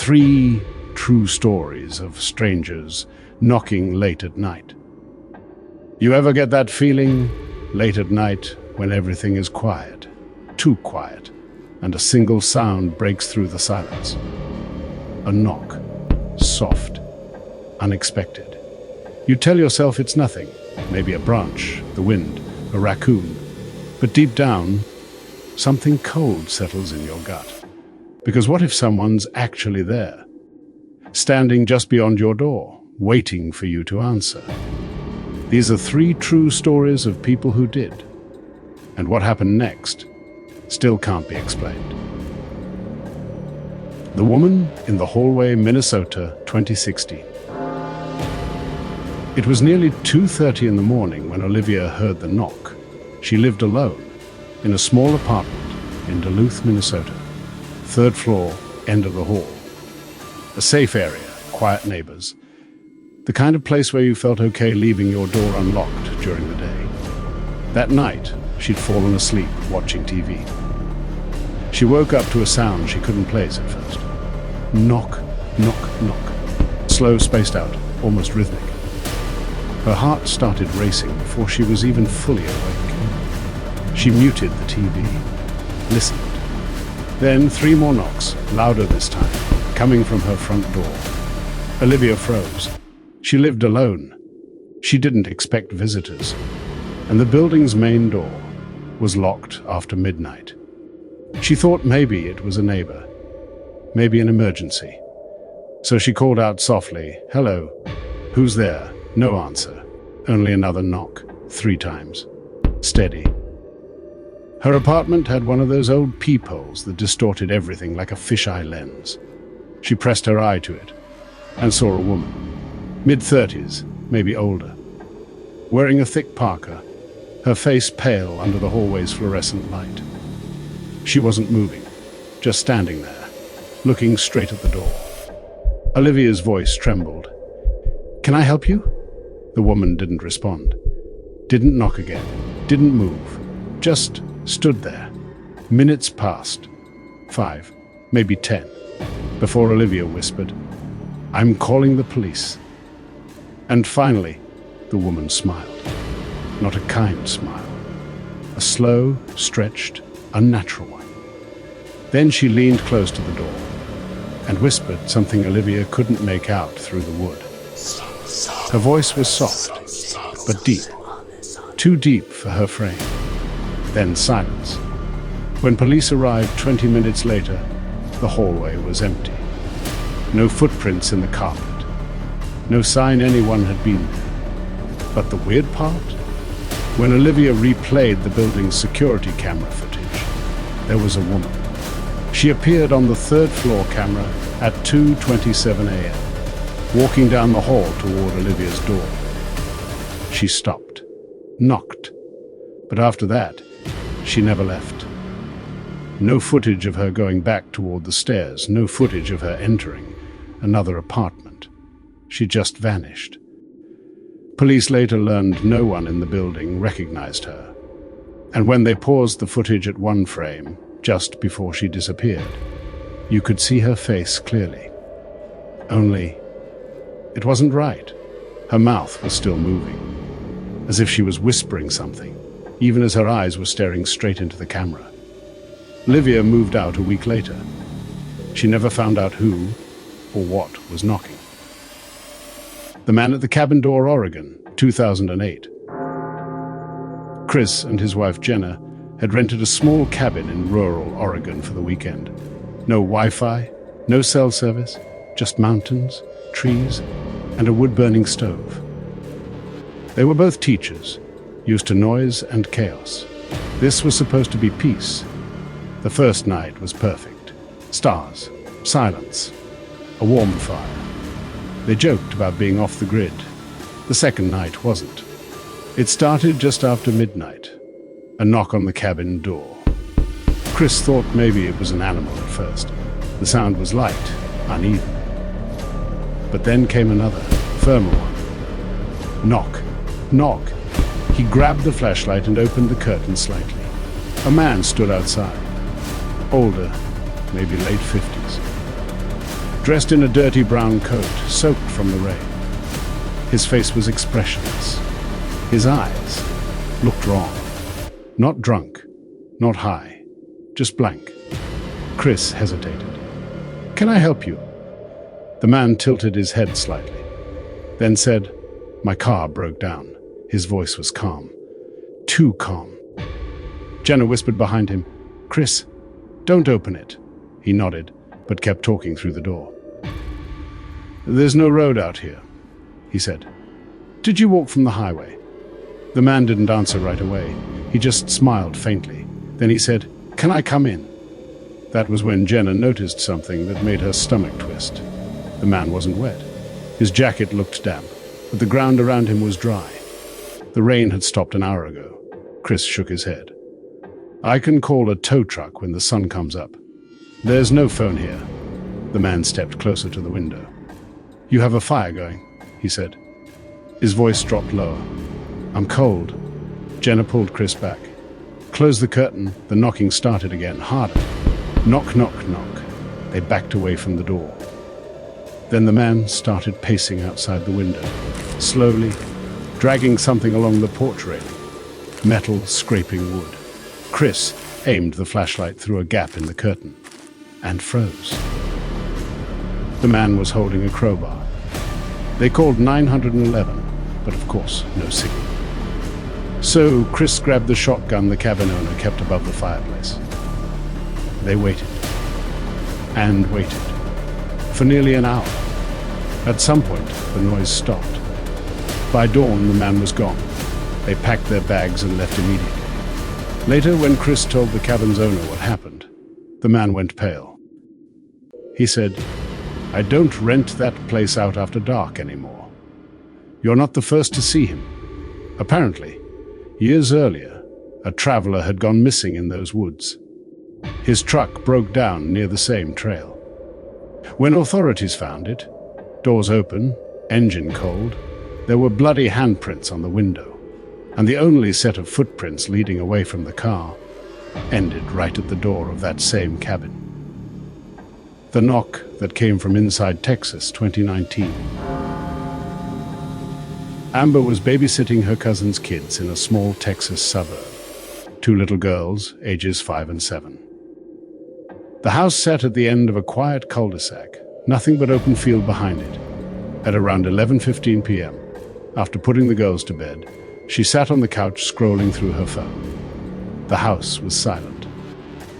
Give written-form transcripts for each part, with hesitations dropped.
3 true stories of strangers knocking late at night. You ever get that feeling late at night when everything is quiet, too quiet, and a single sound breaks through the silence? A knock, soft, unexpected. You tell yourself it's nothing, maybe a branch, the wind, a raccoon. But deep down, something cold settles in your gut. Because what if someone's actually there, standing just beyond your door, waiting for you to answer? These are 3 true stories of people who did. And what happened next still can't be explained. The Woman in the Hallway, Minnesota, 2016. It was nearly 2:30 in the morning when Olivia heard the knock. She lived alone in a small apartment in Duluth, Minnesota. 3rd floor, end of the hall. A safe area, quiet neighbors. The kind of place where you felt okay leaving your door unlocked during the day. That night, she'd fallen asleep watching TV. She woke up to a sound she couldn't place at first. Knock, knock, knock. Slow, spaced out, almost rhythmic. Her heart started racing before she was even fully awake. She muted the TV, listened. Then 3 more knocks, louder this time, coming from her front door. Olivia froze. She lived alone. She didn't expect visitors. And the building's main door was locked after midnight. She thought maybe it was a neighbor, maybe an emergency. So she called out softly, "Hello, who's there?" No answer, only another knock, 3 times. Steady. Her apartment had one of those old peepholes that distorted everything like a fisheye lens. She pressed her eye to it and saw a woman, mid-30s, maybe older, wearing a thick parka, her face pale under the hallway's fluorescent light. She wasn't moving, just standing there, looking straight at the door. Olivia's voice trembled. "Can I help you?" The woman didn't respond, didn't knock again, didn't move, just stood there. Minutes passed, 5, maybe 10, before Olivia whispered, "I'm calling the police." And finally, the woman smiled. Not a kind smile. A slow, stretched, unnatural one. Then she leaned close to the door and whispered something Olivia couldn't make out through the wood. Her voice was soft, but deep. Too deep for her frame. Then silence. When police arrived 20 minutes later, the hallway was empty. No footprints in the carpet. No sign anyone had been there. But the weird part? When Olivia replayed the building's security camera footage, there was a woman. She appeared on the 3rd floor camera at 2:27 a.m., walking down the hall toward Olivia's door. She stopped, knocked, but after that, she never left. No footage of her going back toward the stairs, no footage of her entering another apartment. She just vanished. Police later learned no one in the building recognized her. And when they paused the footage at one frame, just before she disappeared, you could see her face clearly. Only, it wasn't right. Her mouth was still moving, as if she was whispering something, even as her eyes were staring straight into the camera. Olivia moved out a week later. She never found out who or what was knocking. The Man at the Cabin Door, Oregon, 2008. Chris and his wife Jenna had rented a small cabin in rural Oregon for the weekend. No Wi-Fi, no cell service, just mountains, trees, and a wood-burning stove. They were both teachers, used to noise and chaos. This was supposed to be peace. The first night was perfect. Stars, silence, a warm fire. They joked about being off the grid. The second night wasn't. It started just after midnight. A knock on the cabin door. Chris thought maybe it was an animal at first. The sound was light, uneven. But then came another, firmer one. Knock, knock. He grabbed the flashlight and opened the curtain slightly. A man stood outside. Older, maybe late 50s. dressed in a dirty brown coat, soaked from the rain. His face was expressionless. His eyes looked wrong. Not drunk, not high, just blank. Chris hesitated. "Can I help you?" The man tilted his head slightly, then said, "My car broke down." His voice was calm. Too calm. Jenna whispered behind him, "Chris, don't open it." He nodded, but kept talking through the door. "There's no road out here," he said. "Did you walk from the highway?" The man didn't answer right away. He just smiled faintly. Then he said, "Can I come in?" That was when Jenna noticed something that made her stomach twist. The man wasn't wet. His jacket looked damp, but the ground around him was dry. The rain had stopped an hour ago. Chris shook his head. "I can call a tow truck when the sun comes up." "There's no phone here." The man stepped closer to the window. "You have a fire going," he said. His voice dropped lower. "I'm cold." Jenna pulled Chris back. "Close the curtain." The knocking started again, harder. Knock, knock, knock. They backed away from the door. Then the man started pacing outside the window, slowly, dragging something along the porch railing. Metal scraping wood. Chris aimed the flashlight through a gap in the curtain and froze. The man was holding a crowbar. They called 911, but of course, no signal. So Chris grabbed the shotgun the cabin owner kept above the fireplace. They waited and waited for nearly an hour. At some point, the noise stopped. By dawn, the man was gone. They packed their bags and left immediately. Later, when Chris told the cabin's owner what happened, the man went pale. He said, "I don't rent that place out after dark anymore. You're not the first to see him." Apparently, years earlier, a traveler had gone missing in those woods. His truck broke down near the same trail. When authorities found it, doors open, engine cold, there were bloody handprints on the window, and the only set of footprints leading away from the car ended right at the door of that same cabin. The knock that came from inside Texas, 2019. Amber was babysitting her cousin's kids in a small Texas suburb. 2 little girls, ages 5 and 7. The house sat at the end of a quiet cul-de-sac, nothing but open field behind it. At around 11:15 p.m., after putting the girls to bed, she sat on the couch scrolling through her phone. The house was silent.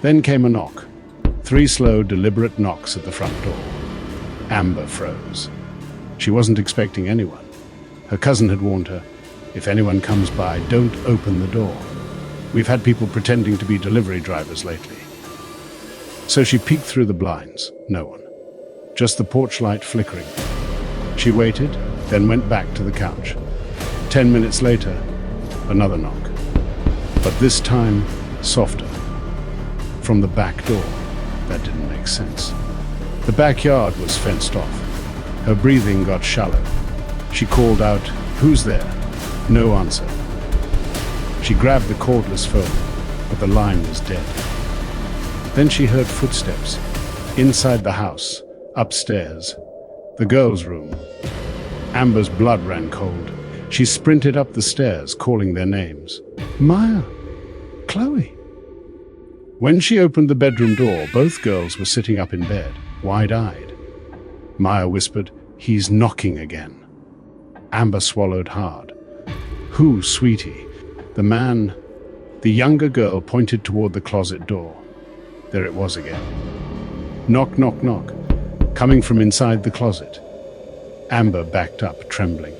Then came a knock. 3 slow, deliberate knocks at the front door. Amber froze. She wasn't expecting anyone. Her cousin had warned her, "If anyone comes by, don't open the door. We've had people pretending to be delivery drivers lately." So she peeked through the blinds. No one. Just the porch light flickering. She waited, then went back to the couch. 10 minutes later, another knock. But this time, softer. From the back door. That didn't make sense. The backyard was fenced off. Her breathing got shallow. She called out, "Who's there?" No answer. She grabbed the cordless phone, but the line was dead. Then she heard footsteps. Inside the house, upstairs. The girls' room. Amber's blood ran cold. She sprinted up the stairs, calling their names. "Maya! Chloe!" When she opened the bedroom door, both girls were sitting up in bed, wide-eyed. Maya whispered, "He's knocking again." Amber swallowed hard. "Who, sweetie?" The younger girl pointed toward the closet door. There it was again. Knock, knock, knock, coming from inside the closet. Amber backed up, trembling.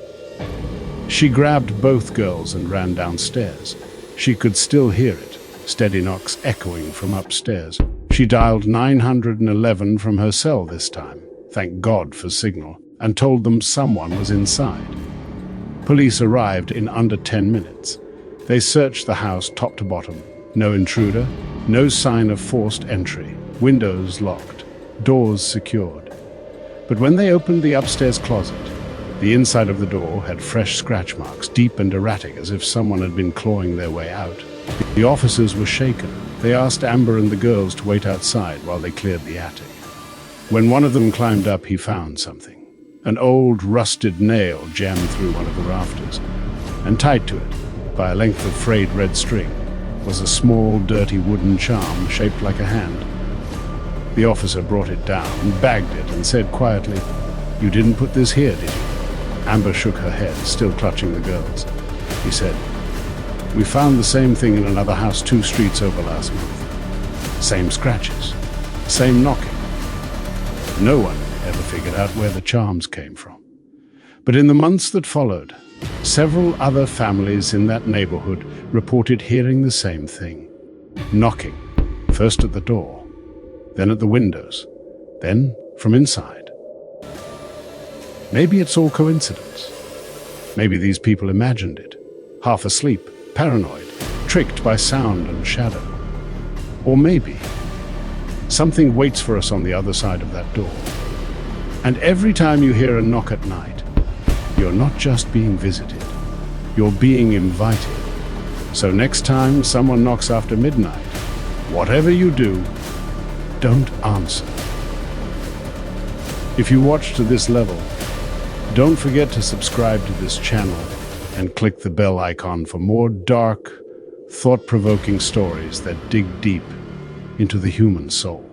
She grabbed both girls and ran downstairs. She could still hear it, steady knocks echoing from upstairs. She dialed 911 from her cell this time, thank God for signal, and told them someone was inside. Police arrived in under 10 minutes. They searched the house top to bottom. No intruder, no sign of forced entry. Windows locked, doors secured. But when they opened the upstairs closet, the inside of the door had fresh scratch marks, deep and erratic, as if someone had been clawing their way out. The officers were shaken. They asked Amber and the girls to wait outside while they cleared the attic. When one of them climbed up, he found something. An old, rusted nail jammed through one of the rafters, and tied to it, by a length of frayed red string, was a small, dirty wooden charm shaped like a hand. The officer brought it down, bagged it, and said quietly, "You didn't put this here, did you?" Amber shook her head, still clutching the girls. He said, "We found the same thing in another house 2 streets over last month. Same scratches, same knocking. No one ever figured out where the charms came from." But in the months that followed, several other families in that neighborhood reported hearing the same thing. Knocking, first at the door, then at the windows, then from inside. Maybe it's all coincidence. Maybe these people imagined it, half asleep, paranoid, tricked by sound and shadow. Or maybe something waits for us on the other side of that door. And every time you hear a knock at night, you're not just being visited, you're being invited. So next time someone knocks after midnight, whatever you do, don't answer. If you watch to this level, don't forget to subscribe to this channel and click the bell icon for more dark, thought-provoking stories that dig deep into the human soul.